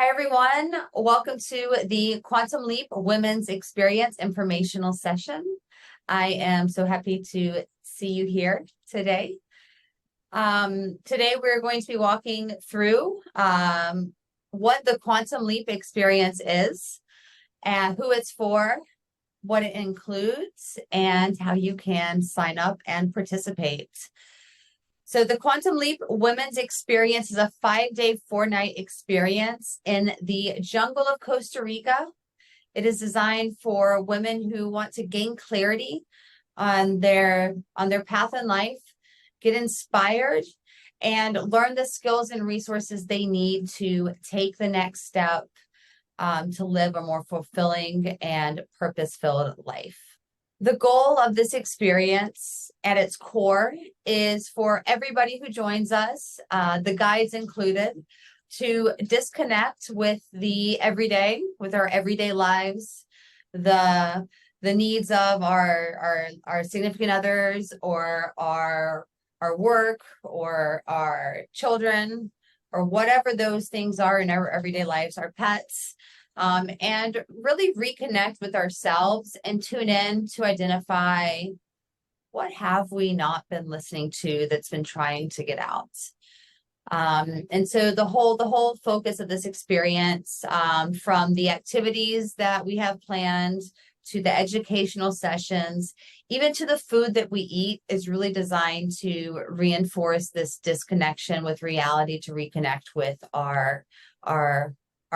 Hi, everyone. Welcome to the Quantum Leap Women's Experience informational session. I am so happy to see you here today. Today, we're going to be walking through what the Quantum Leap experience is, and who it's for, what it includes, and how you can sign up and participate. So the Quantum Leap Women's Experience is a 5-day, 4-night experience in the jungle of Costa Rica. It is designed for women who want to gain clarity on their path in life, get inspired, and learn the skills and resources they need to take the next step to live a more fulfilling and purpose-filled life. The goal of this experience at its core is for everybody who joins us, the guides included, to disconnect with the everyday, with our everyday lives, the needs of our significant others, or our work, or our children, or whatever those things are in our everyday lives, our pets. And really reconnect with ourselves and tune in to identify what have we not been listening to that's been trying to get out. And so the whole focus of this experience, from the activities that we have planned to the educational sessions, even to the food that we eat, is really designed to reinforce this disconnection with reality, to reconnect with our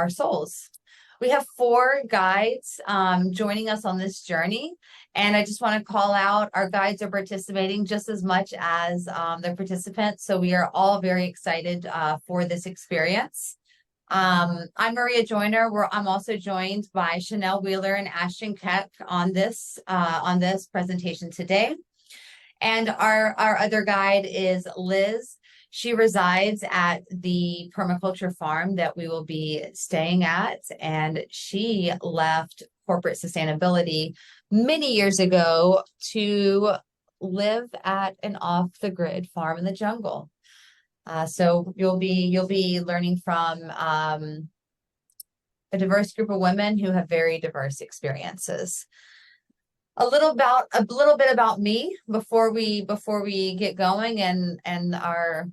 souls. We have 4 guides joining us on this journey, and I just want to call out our guides are participating just as much as their participants, so we are all very excited for this experience. I'm Maria Joyner. I'm also joined by Chanel Wheeler and Ashton Keck on this presentation today, and our other guide is Liz. She resides at the permaculture farm that we will be staying at, and she left corporate sustainability many years ago to live at an off-the-grid farm in the jungle. So you'll be learning from a diverse group of women who have very diverse experiences. A little bit about me before we get going, and our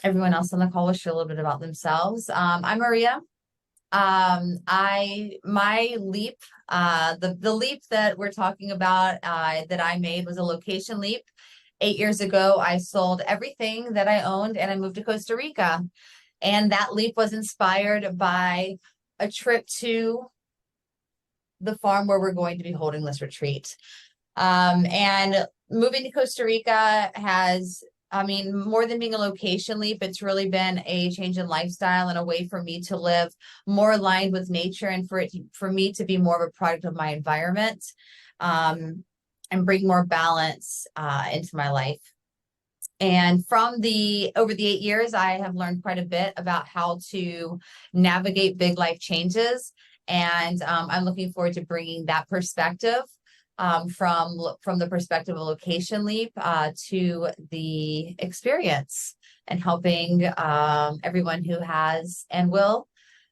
everyone else on the call will share a little bit about themselves. I'm Maria. My leap, the leap that we're talking about, that I made, was a location leap. 8 years ago, I sold everything that I owned and I moved to Costa Rica. And that leap was inspired by a trip to the farm where we're going to be holding this retreat. And moving to Costa Rica has, more than being a location leap, it's really been a change in lifestyle and a way for me to live more aligned with nature, and for me to be more of a product of my environment, and bring more balance into my life. And over the 8 years, I have learned quite a bit about how to navigate big life changes. And I'm looking forward to bringing that perspective, from the perspective of location leap, to the experience, and helping everyone who has and will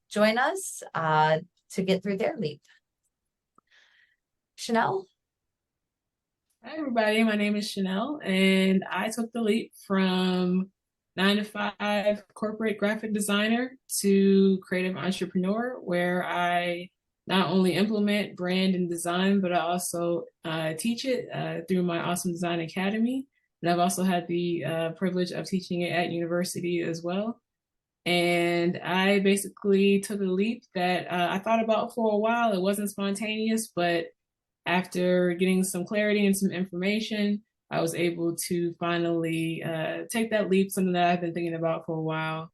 join us to get through their leap. Chanel? Hi, everybody. My name is Chanel, and I took the leap from 9-to-5 corporate graphic designer to creative entrepreneur, where I not only implement brand and design, but I also teach it through my Awesome Design Academy. And I've also had the privilege of teaching it at university as well. And I basically took a leap that I thought about for a while. It wasn't spontaneous, but after getting some clarity and some information, I was able to finally take that leap, something that I've been thinking about for a while.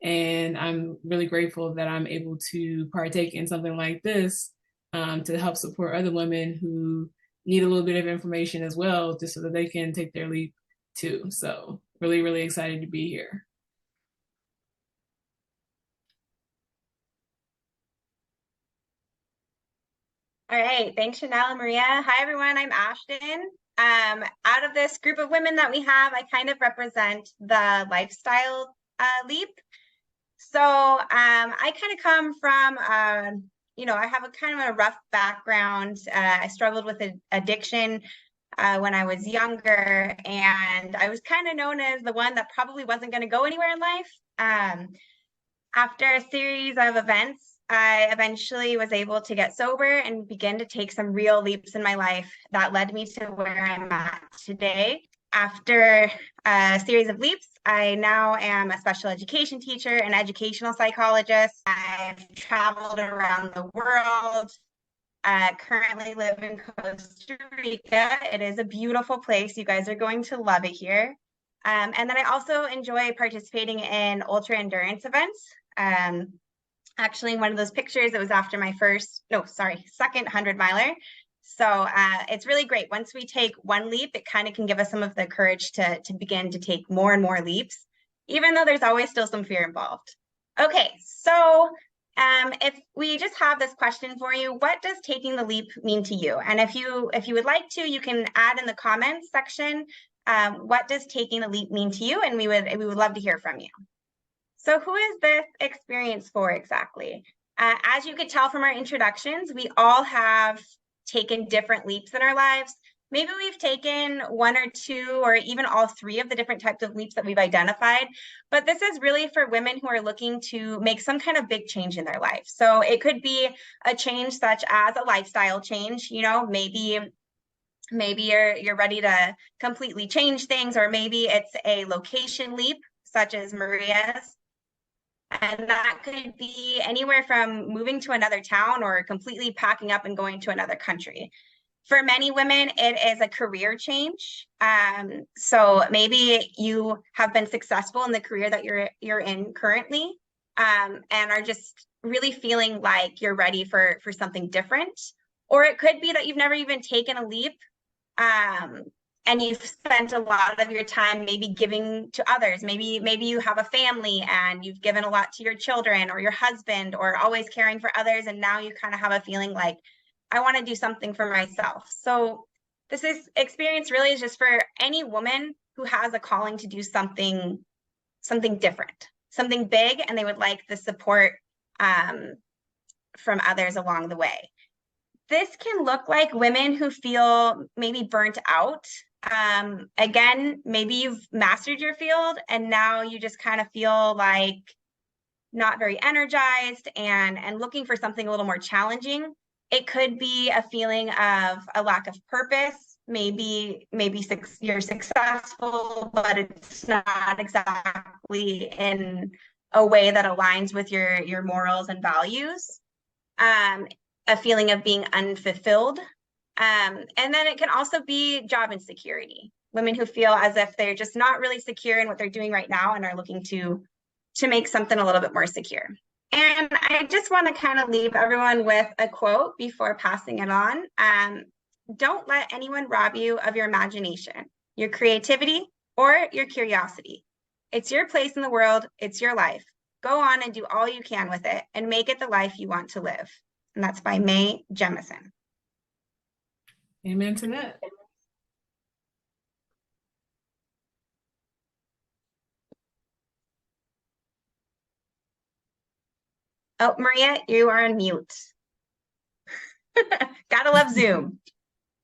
And I'm really grateful that I'm able to partake in something like this, to help support other women who need a little bit of information as well, just so that they can take their leap too. So really, really excited to be here. All right, thanks, Chanel and Maria. Hi, everyone, I'm Ashton. Out of this group of women that we have, I kind of represent the lifestyle leap. I kind of come from, I have a kind of a rough background. I struggled with addiction when I was younger, and I was kind of known as the one that probably wasn't going to go anywhere in life. After a series of events, I eventually was able to get sober and begin to take some real leaps in my life that led me to where I'm at today. After a series of leaps, I now am a special education teacher and educational psychologist. I've traveled around the world. I currently live in Costa Rica. It is a beautiful place. You guys are going to love it here. And then I also enjoy participating in ultra endurance events. Actually, in one of those pictures, it was after my second 100-miler. So it's really great. Once we take one leap, it kind of can give us some of the courage to begin to take more and more leaps, even though there's always still some fear involved. Okay, so if we just have this question for you, what does taking the leap mean to you? And if you would like to, you can add in the comments section, what does taking the leap mean to you? And we would love to hear from you. So who is this experience for exactly? As you could tell from our introductions, we all have taken different leaps in our lives. Maybe we've taken one or two or even all three of the different types of leaps that we've identified, but this is really for women who are looking to make some kind of big change in their life. So it could be a change such as a lifestyle change, maybe you're ready to completely change things, or maybe it's a location leap such as Maria's. And that could be anywhere from moving to another town or completely packing up and going to another country. For many women, it is a career change. So maybe you have been successful in the career that you're in currently, and are just really feeling like you're ready for something different. Or it could be that you've never even taken a leap, and you've spent a lot of your time maybe giving to others. Maybe you have a family and you've given a lot to your children or your husband, or always caring for others, and now you kind of have a feeling like, I want to do something for myself. So this experience really is just for any woman who has a calling to do something different, something big, and they would like the support from others along the way. This can look like women who feel maybe burnt out. Again, maybe you've mastered your field and now you just kind of feel like not very energized and looking for something a little more challenging. It could be a feeling of a lack of purpose. Maybe you're successful, but it's not exactly in a way that aligns with your morals and values. A feeling of being unfulfilled. And then it can also be job insecurity. Women who feel as if they're just not really secure in what they're doing right now and are looking to make something a little bit more secure. And I just want to kind of leave everyone with a quote before passing it on. Don't let anyone rob you of your imagination, your creativity, or your curiosity. It's your place in the world. It's your life. Go on and do all you can with it and make it the life you want to live. And that's by Mae Jemison. Amen to that. Oh, Maria, you are on mute. Gotta love Zoom.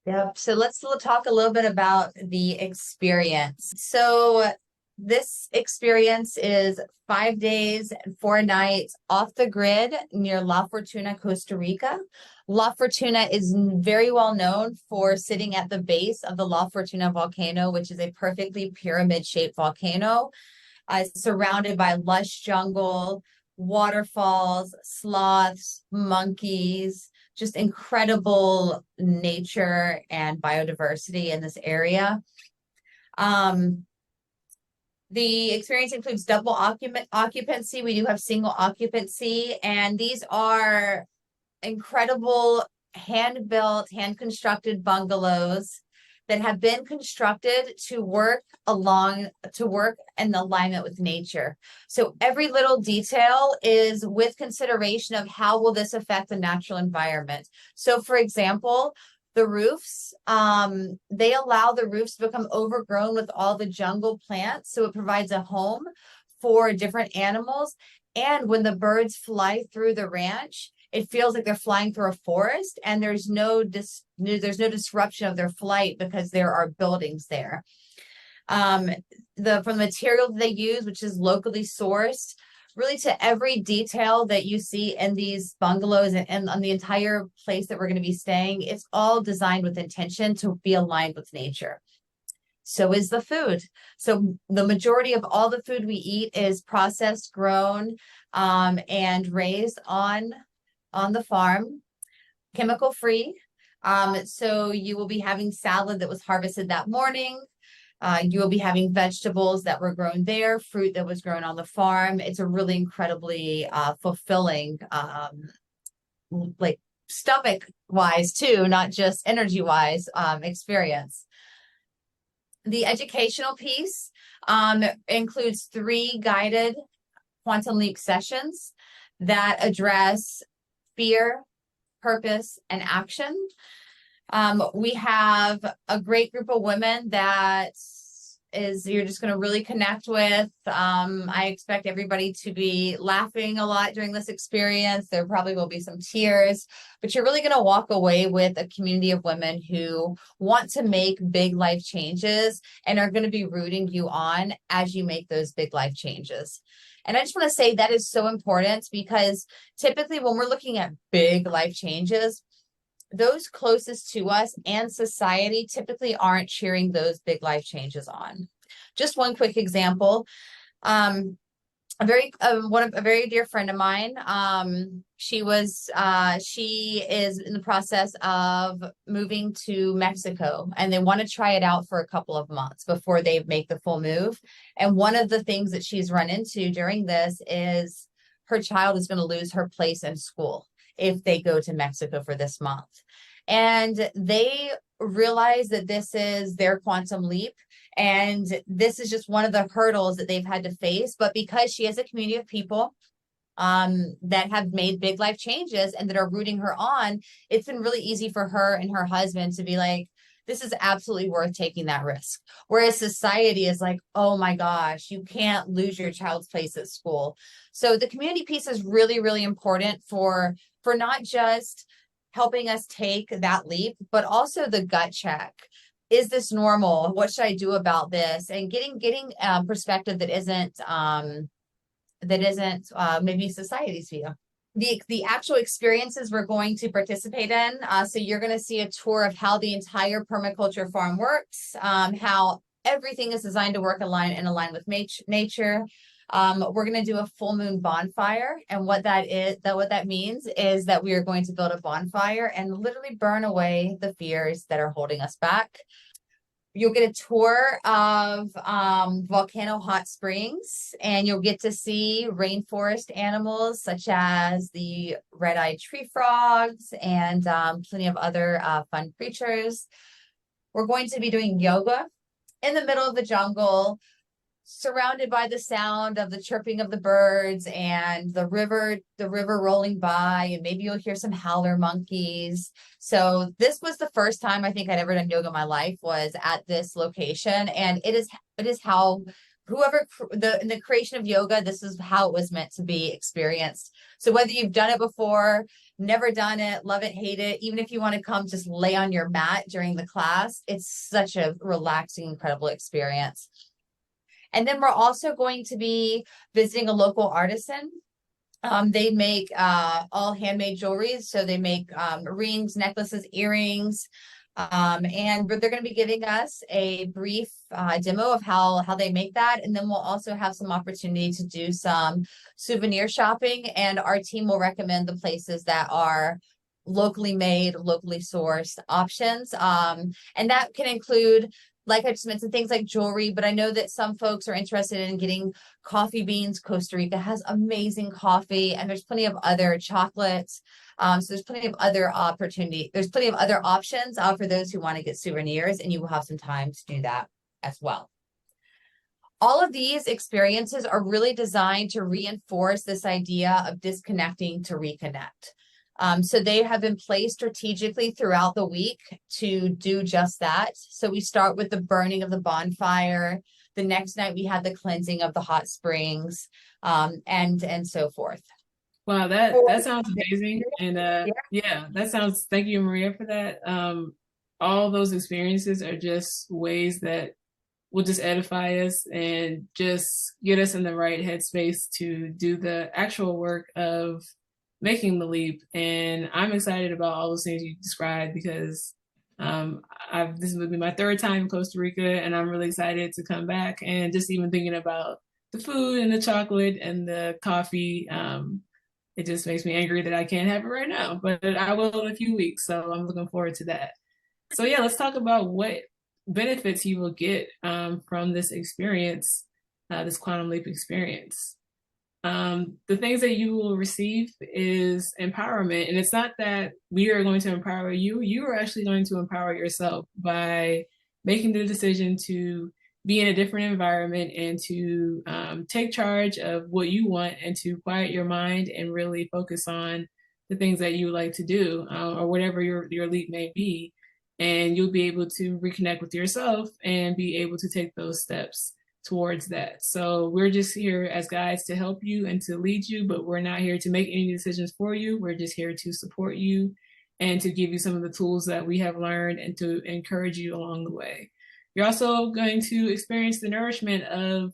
Yep. So let's talk a little bit about the experience. So this experience is 5 days and 4 nights off the grid near La Fortuna, Costa Rica. La Fortuna is very well known for sitting at the base of the La Fortuna volcano, which is a perfectly pyramid-shaped volcano, surrounded by lush jungle, waterfalls, sloths, monkeys, just incredible nature and biodiversity in this area. The experience includes double occupancy. We do have single occupancy, and these are incredible hand-built, hand-constructed bungalows that have been constructed to work in alignment with nature. So every little detail is with consideration of how will this affect the natural environment. So for example, the roofs, they allow the roofs to become overgrown with all the jungle plants. So it provides a home for different animals. And when the birds fly through the ranch, it feels like they're flying through a forest, and there's no disruption of their flight because there are buildings there. From the material that they use, which is locally sourced, really to every detail that you see in these bungalows and on the entire place that we're going to be staying, it's all designed with intention to be aligned with nature. So is the food. So the majority of all the food we eat is processed, grown, and raised on the farm, chemical free. So you will be having salad that was harvested that morning. You will be having vegetables that were grown there, fruit that was grown on the farm. It's a really incredibly fulfilling, like stomach wise too, not just energy wise experience. The educational piece includes 3 guided Quantum Leap sessions that address fear, purpose, and action. We have a great group of women that you're just going to really connect with. I expect everybody to be laughing a lot during this experience. There probably will be some tears, but you're really going to walk away with a community of women who want to make big life changes and are going to be rooting you on as you make those big life changes. And I just want to say that is so important, because typically when we're looking at big life changes, those closest to us and society typically aren't cheering those big life changes on. Just one quick example. A very dear friend of mine. She is in the process of moving to Mexico, and they want to try it out for a couple of months before they make the full move. And one of the things that she's run into during this is her child is going to lose her place in school if they go to Mexico for this month. And they realize that this is their quantum leap. And this is just one of the hurdles that they've had to face. But because she has a community of people that have made big life changes and that are rooting her on, it's been really easy for her and her husband to be like, this is absolutely worth taking that risk. Whereas society is like, oh my gosh, you can't lose your child's place at school. So the community piece is really, really important for not just helping us take that leap, but also the gut check. Is this normal? What should I do about this? And getting perspective that isn't maybe society's view. The actual experiences we're going to participate in. So you're going to see a tour of how the entire permaculture farm works, how everything is designed to work align with nature. We're going to do a full moon bonfire. And what that means is that we are going to build a bonfire and literally burn away the fears that are holding us back. You'll get a tour of volcano hot springs, and you'll get to see rainforest animals such as the red-eyed tree frogs and plenty of other fun creatures. We're going to be doing yoga in the middle of the jungle, surrounded by the sound of the chirping of the birds and the river rolling by, and maybe you'll hear some howler monkeys. So this was the first time I think I'd ever done yoga in my life, was at this location. And it is how in the creation of yoga, this is how it was meant to be experienced. So whether you've done it before, never done it, love it, hate it, even if you want to come just lay on your mat during the class, it's such a relaxing, incredible experience. And then we're also going to be visiting a local artisan. They make all handmade jewelry. So they make rings, necklaces, earrings. And they're going to be giving us a brief demo of how they make that. And then we'll also have some opportunity to do some souvenir shopping. And our team will recommend the places that are locally made, locally sourced options. And that can include, like I just mentioned, things like jewelry, but I know that some folks are interested in getting coffee beans. Costa Rica has amazing coffee, and there's plenty of other chocolates. So there's plenty of other opportunity. There's plenty of other options for those who want to get souvenirs, and you will have some time to do that as well. All of these experiences are really designed to reinforce this idea of disconnecting to reconnect. So they have been placed strategically throughout the week to do just that. So we start with the burning of the bonfire, The next night we had the cleansing of the hot springs, and so forth. Wow, that sounds amazing. And Yeah. thank you, Maria, for that. All those experiences are just ways that will just edify us and just get us in the right headspace to do the actual work of making the leap. And I'm excited about all those things you described because this would be my third time in Costa Rica, and I'm really excited to come back. And just even thinking about the food and the chocolate and the coffee, it just makes me angry that I can't have it right now, but I will in a few weeks. So I'm looking forward to that. So yeah, let's talk about what benefits you will get from this experience, this quantum leap experience. The things that you will receive is empowerment. And it's not that we are going to empower you. You are actually going to empower yourself by making the decision to be in a different environment and to take charge of what you want and to quiet your mind and really focus on the things that you like to do or whatever your leap may be. And you'll be able to reconnect with yourself and be able to take those steps towards that. So we're just here as guides to help you and to lead you, but we're not here to make any decisions for you. We're just here to support you and to give you some of the tools that we have learned and to encourage you along the way. You're also going to experience the nourishment of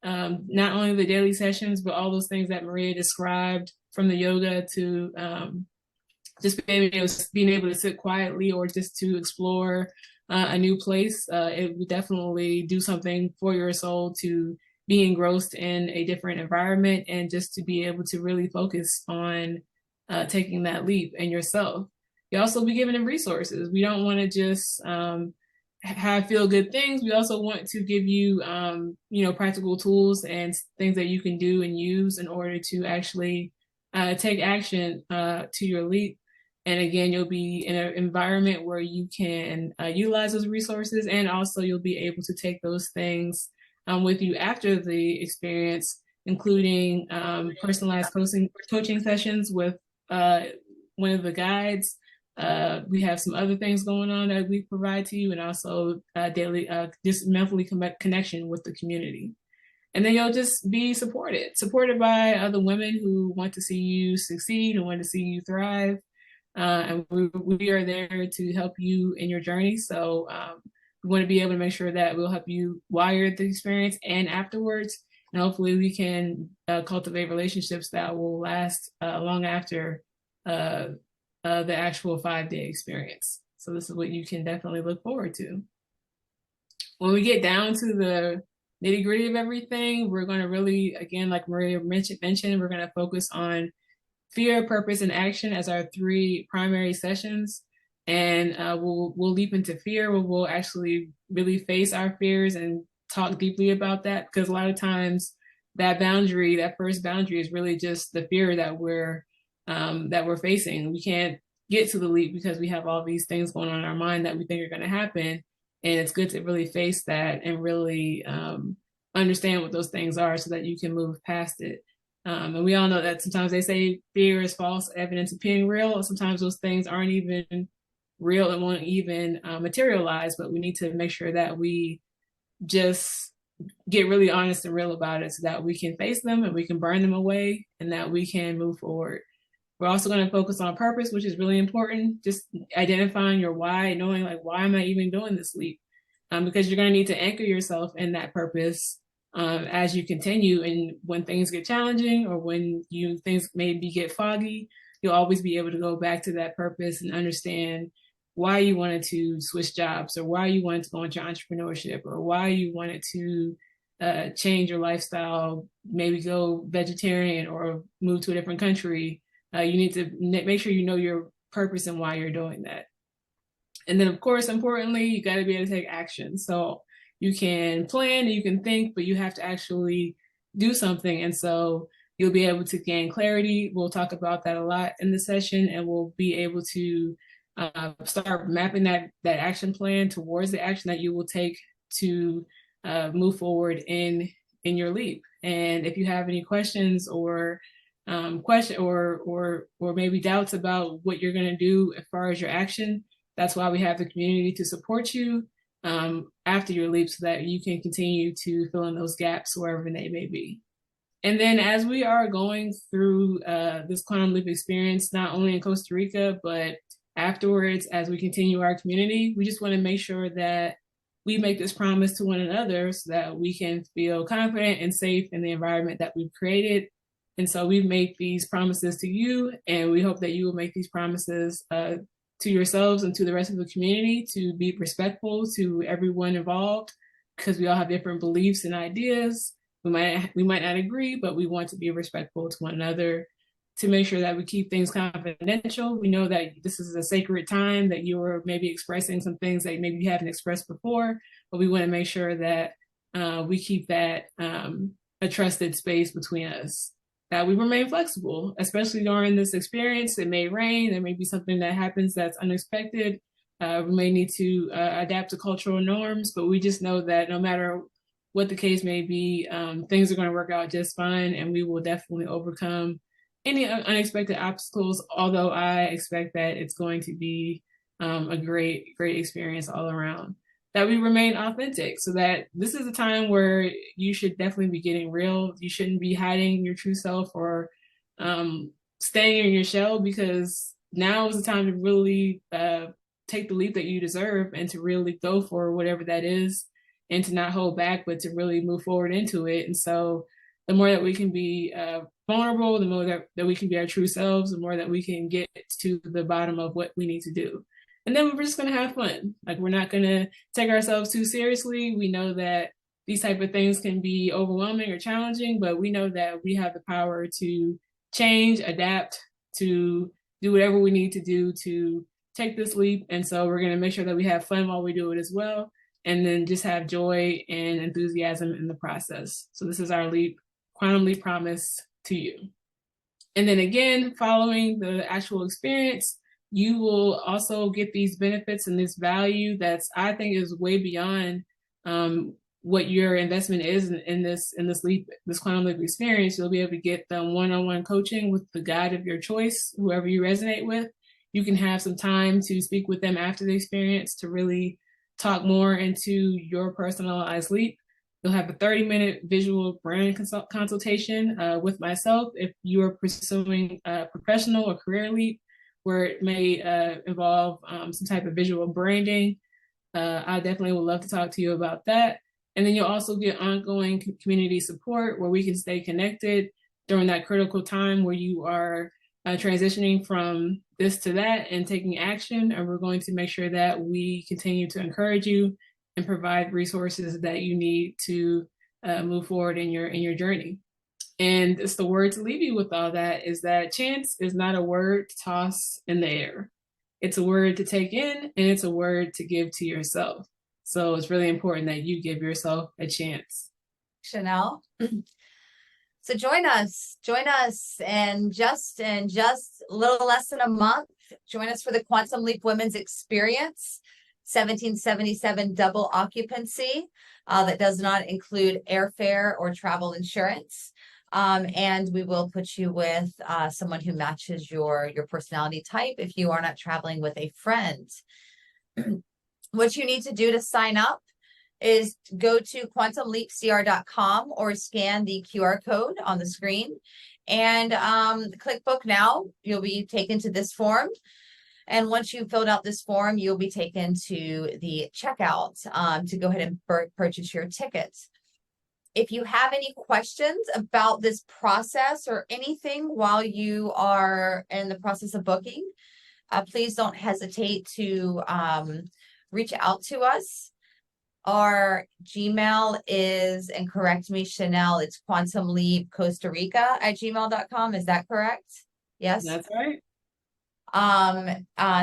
not only the daily sessions, but all those things that Maria described, from the yoga to just being able to sit quietly or just to explore a new place. It would definitely do something for your soul to be engrossed in a different environment and just to be able to really focus on taking that leap in yourself. You also be given them resources. We don't want to just have feel good things. We also want to give you, practical tools and things that you can do and use in order to actually take action to your leap. And again, you'll be in an environment where you can utilize those resources, and also you'll be able to take those things with you after the experience, including personalized coaching sessions with one of the guides. We have some other things going on that we provide to you, and also daily, just monthly connection with the community. And then you'll just be supported by other women who want to see you succeed and want to see you thrive. And we are there to help you in your journey. So we want to be able to make sure that we'll help you wire the experience and afterwards. And hopefully we can cultivate relationships that will last long after the actual 5-day experience. So this is what you can definitely look forward to. When we get down to the nitty-gritty of everything, we're going to really, again, like Maria mentioned, we're going to focus on fear, purpose, and action as our 3 primary sessions. And we'll leap into fear, where we'll actually really face our fears and talk deeply about that, because a lot of times that first boundary is really just the fear that we're facing. We can't get to the leap because we have all these things going on in our mind that we think are going to happen. And it's good to really face that and really understand what those things are so that you can move past it. And we all know that sometimes they say fear is false evidence appearing real, and sometimes those things aren't even real and won't even materialize, but we need to make sure that we just get really honest and real about it so that we can face them and we can burn them away and that we can move forward. We're also going to focus on purpose, which is really important, just identifying your why, knowing like, why am I even doing this leap? Because you're going to need to anchor yourself in that purpose as you continue. And when things get challenging or when things maybe get foggy, you'll always be able to go back to that purpose and understand why you wanted to switch jobs, or why you wanted to go into entrepreneurship, or why you wanted to change your lifestyle, maybe go vegetarian or move to a different country. You need to make sure you know your purpose and why you're doing that. And then, of course, importantly, you got to be able to take action. So you can plan and you can think, but you have to actually do something. And so you'll be able to gain clarity. We'll talk about that a lot in the session, and we'll be able to start mapping that action plan towards the action that you will take to move forward in your leap. And if you have any questions or maybe doubts about what you're going to do as far as your action, that's why we have the community to support you. after your leap so that you can continue to fill in those gaps wherever they may be. And then as we are going through this quantum leap experience, not only in Costa Rica, but afterwards, as we continue our community, we just want to make sure that we make this promise to one another so that we can feel confident and safe in the environment that we've created. And so we've made these promises to you, and we hope that you will make these promises to yourselves and to the rest of the community to be respectful to everyone involved, because we all have different beliefs and ideas. We might not agree, but we want to be respectful to one another, to make sure that we keep things confidential. We know that this is a sacred time, that you are maybe expressing some things that maybe you haven't expressed before, but we want to make sure that we keep that a trusted space between us, that we remain flexible, especially during this experience. It may rain, there may be something that happens that's unexpected. We may need to adapt to cultural norms, but we just know that no matter what the case may be, things are going to work out just fine, and we will definitely overcome any unexpected obstacles, although I expect that it's going to be a great experience all around. That we remain authentic, so that this is a time where you should definitely be getting real. You shouldn't be hiding your true self or staying in your shell, because now is the time to really take the leap that you deserve and to really go for whatever that is, and to not hold back, but to really move forward into it. And so the more that we can be vulnerable, the more that we can be our true selves, the more that we can get to the bottom of what we need to do. And then we're just going to have fun. Like, we're not going to take ourselves too seriously. We know that these type of things can be overwhelming or challenging, but we know that we have the power to change, adapt, to do whatever we need to do to take this leap. And so we're going to make sure that we have fun while we do it as well, and then just have joy and enthusiasm in the process. So this is our leap, quantum leap promise to you. And then again, following the actual experience, you will also get these benefits and this value that's, I think, is way beyond what your investment is in this leap, this quantum leap experience. You'll be able to get the one-on-one coaching with the guide of your choice, whoever you resonate with. You can have some time to speak with them after the experience to really talk more into your personalized leap. You'll have a 30-minute visual brand consultation with myself if you are pursuing a professional or career leap, where it may involve some type of visual branding. I definitely would love to talk to you about that. And then you'll also get ongoing community support, where we can stay connected during that critical time where you are transitioning from this to that and taking action. And we're going to make sure that we continue to encourage you and provide resources that you need to move forward in your journey. And it's the word to leave you with all that is that chance is not a word to toss in the air. It's a word to take in, and it's a word to give to yourself. So it's really important that you give yourself a chance. Chanel. So join us in just a little less than a month. Join us for the Quantum Leap Women's Experience, 1777 double occupancy that does not include airfare or travel insurance. And we will put you with someone who matches your personality type if you are not traveling with a friend. What you need to do to sign up is go to quantumleapcr.com or scan the QR code on the screen and click book now. You'll be taken to this form. And once you've filled out this form, you'll be taken to the checkout to go ahead and purchase your tickets. If you have any questions about this process or anything while you are in the process of booking, please don't hesitate to reach out to us. Our Gmail is, and correct me, Chanel, it's quantumleapcostarica@gmail.com. Is that correct? Yes? That's right.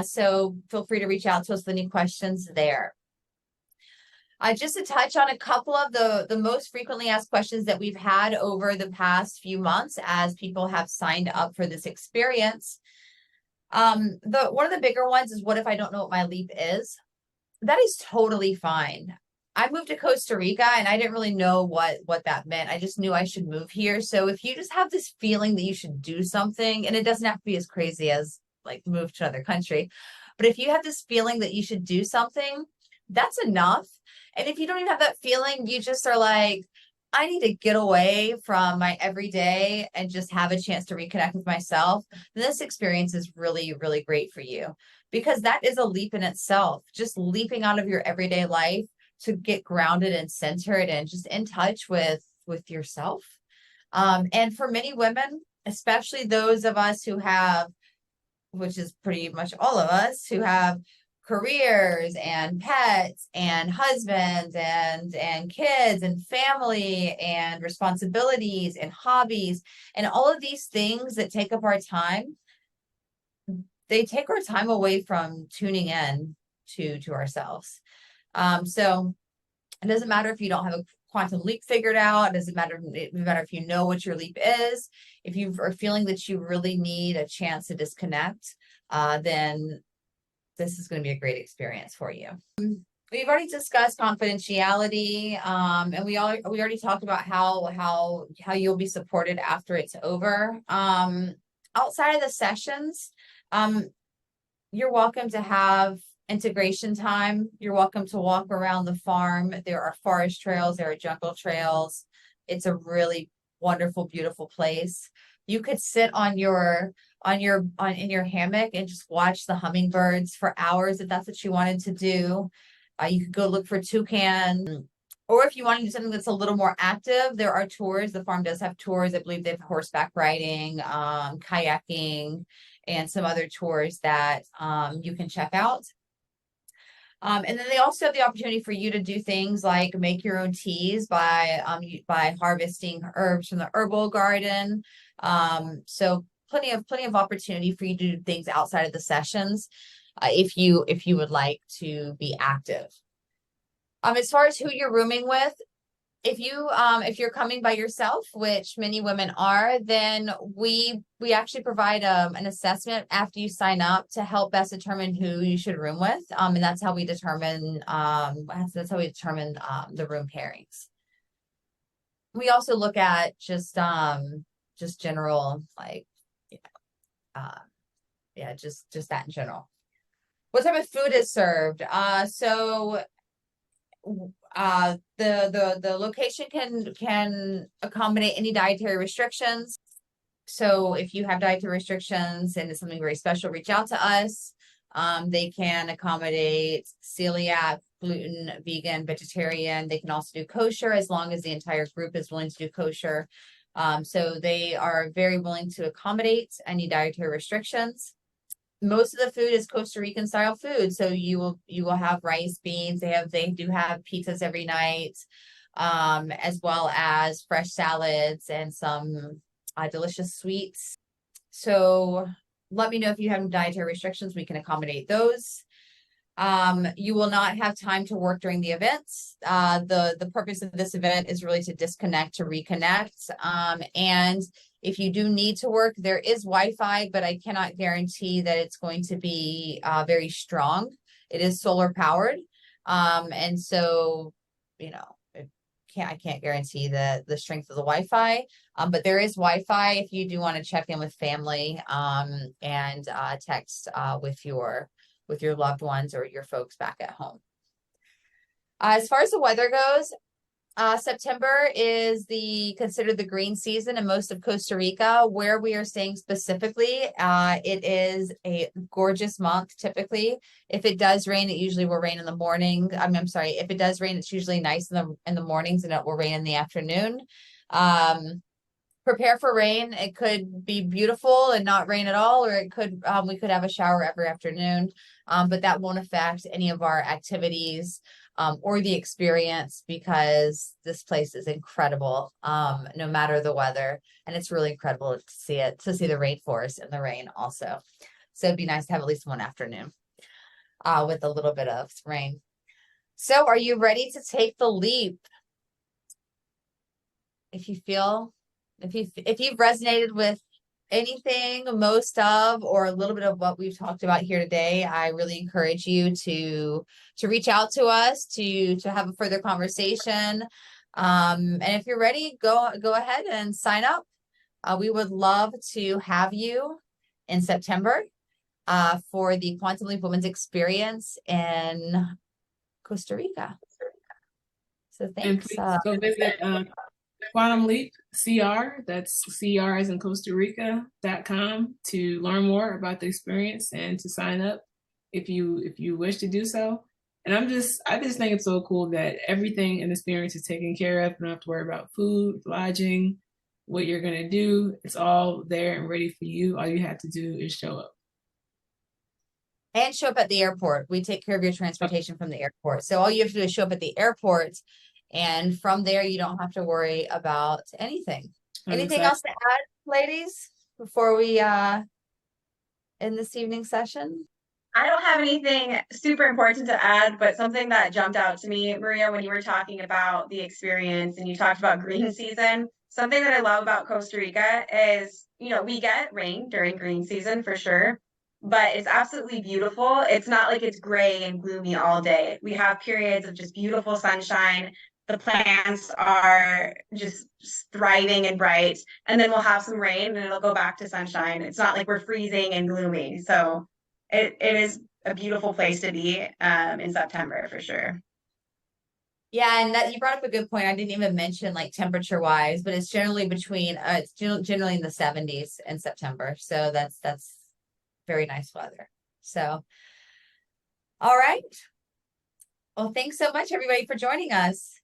So feel free to reach out to us with any questions there. Just to touch on a couple of the most frequently asked questions that we've had over the past few months as people have signed up for this experience. One of the bigger ones is, what if I don't know what my leap is? That is totally fine. I moved to Costa Rica and I didn't really know what that meant. I just knew I should move here. So if you just have this feeling that you should do something, and it doesn't have to be as crazy as like move to another country, but if you have this feeling that you should do something, that's enough. And if you don't even have that feeling, you just are like, I need to get away from my everyday and just have a chance to reconnect with myself, then this experience is really, really great for you, because that is a leap in itself. Just leaping out of your everyday life to get grounded and centered and just in touch with yourself. And for many women, especially those of us who have, which is pretty much all of us, who have careers and pets and husbands and kids and family and responsibilities and hobbies and all of these things that take up our time, they take our time away from tuning in to ourselves. So it doesn't matter if you don't have a quantum leap figured out. It doesn't matter if you know what your leap is. If you are feeling that you really need a chance to disconnect, then this is going to be a great experience for you. We've already discussed confidentiality, and we already talked about how you'll be supported after it's over. Outside of the sessions, you're welcome to have integration time. You're welcome to walk around the farm. There are forest trails, there are jungle trails. It's a really wonderful, beautiful place. You could sit in your hammock and just watch the hummingbirds for hours if that's what you wanted to do. You could go look for toucan. Or if you want to do something that's a little more active, there are tours. The farm does have tours. I believe they have horseback riding, kayaking, and some other tours that you can check out. And then they also have the opportunity for you to do things like make your own teas by harvesting herbs from the herbal garden. So plenty of opportunity for you to do things outside of the sessions, if you would like to be active. As far as who you're rooming with, if you're coming by yourself, which many women are, then we actually provide an assessment after you sign up to help best determine who you should room with, and that's how we determine the room pairings. We also look at just general, like, just that in general. What type of food is served? The location can accommodate any dietary restrictions. So if you have dietary restrictions and it's something very special, reach out to us. They can accommodate celiac, gluten, vegan, vegetarian. They can also do kosher as long as the entire group is willing to do kosher. So they are very willing to accommodate any dietary restrictions. Most of the food is Costa Rican style food. So you will have rice, beans. They do have pizzas every night, as well as fresh salads and some delicious sweets. So let me know if you have dietary restrictions. We can accommodate those. You will not have time to work during the events. The purpose of this event is really to disconnect, to reconnect. And if you do need to work, there is Wi-Fi, but I cannot guarantee that it's going to be very strong. It is solar powered. And so, I can't guarantee the strength of the Wi-Fi, but there is Wi-Fi if you do want to check in with family, and text with your loved ones or your folks back at home. As far as the weather goes, September is considered the green season in most of Costa Rica. Where we are staying specifically, it is a gorgeous month typically. If it does rain, it usually will rain in the morning. I'm sorry, if it does rain, it's usually nice in the mornings, and it will rain in the afternoon. Prepare for rain. It could be beautiful and not rain at all, or it could we could have a shower every afternoon, but that won't affect any of our activities or the experience, because this place is incredible, no matter the weather, and it's really incredible to see the rainforest in the rain also. So it'd be nice to have at least one afternoon with a little bit of rain. So are you ready to take the leap? If you've resonated with anything, most of, or a little bit of what we've talked about here today, I really encourage you to reach out to us to have a further conversation. And if you're ready, go ahead and sign up. We would love to have you in September for the Quantum Leap Women's Experience in Costa Rica. So And thanks. please go visit Quantum Leap CR, that's CR as in Costa Rica.com, to learn more about the experience and to sign up if you wish to do so. And I just think it's so cool that everything in the experience is taken care of. You don't have to worry about food, lodging, what you're gonna do. It's all there and ready for you. All you have to do is show up. And show up at the airport. We take care of your transportation from the airport. So all you have to do is show up at the airport, and from there you don't have to worry about anything. Anything else to add, ladies, before we end this evening's session? I don't have anything super important to add, but something that jumped out to me, Maria, when you were talking about the experience and you talked about green season, something that I love about Costa Rica is, we get rain during green season for sure, but it's absolutely beautiful. It's not like it's gray and gloomy all day. We have periods of just beautiful sunshine. The plants are just thriving and bright, and then we'll have some rain and it'll go back to sunshine. It's not like we're freezing and gloomy. So it is a beautiful place to be in September for sure. Yeah, and that you brought up a good point. I didn't even mention like temperature wise, but it's generally between it's generally in the 70s in September. So that's very nice weather. So all right. Well, thanks so much everybody for joining us.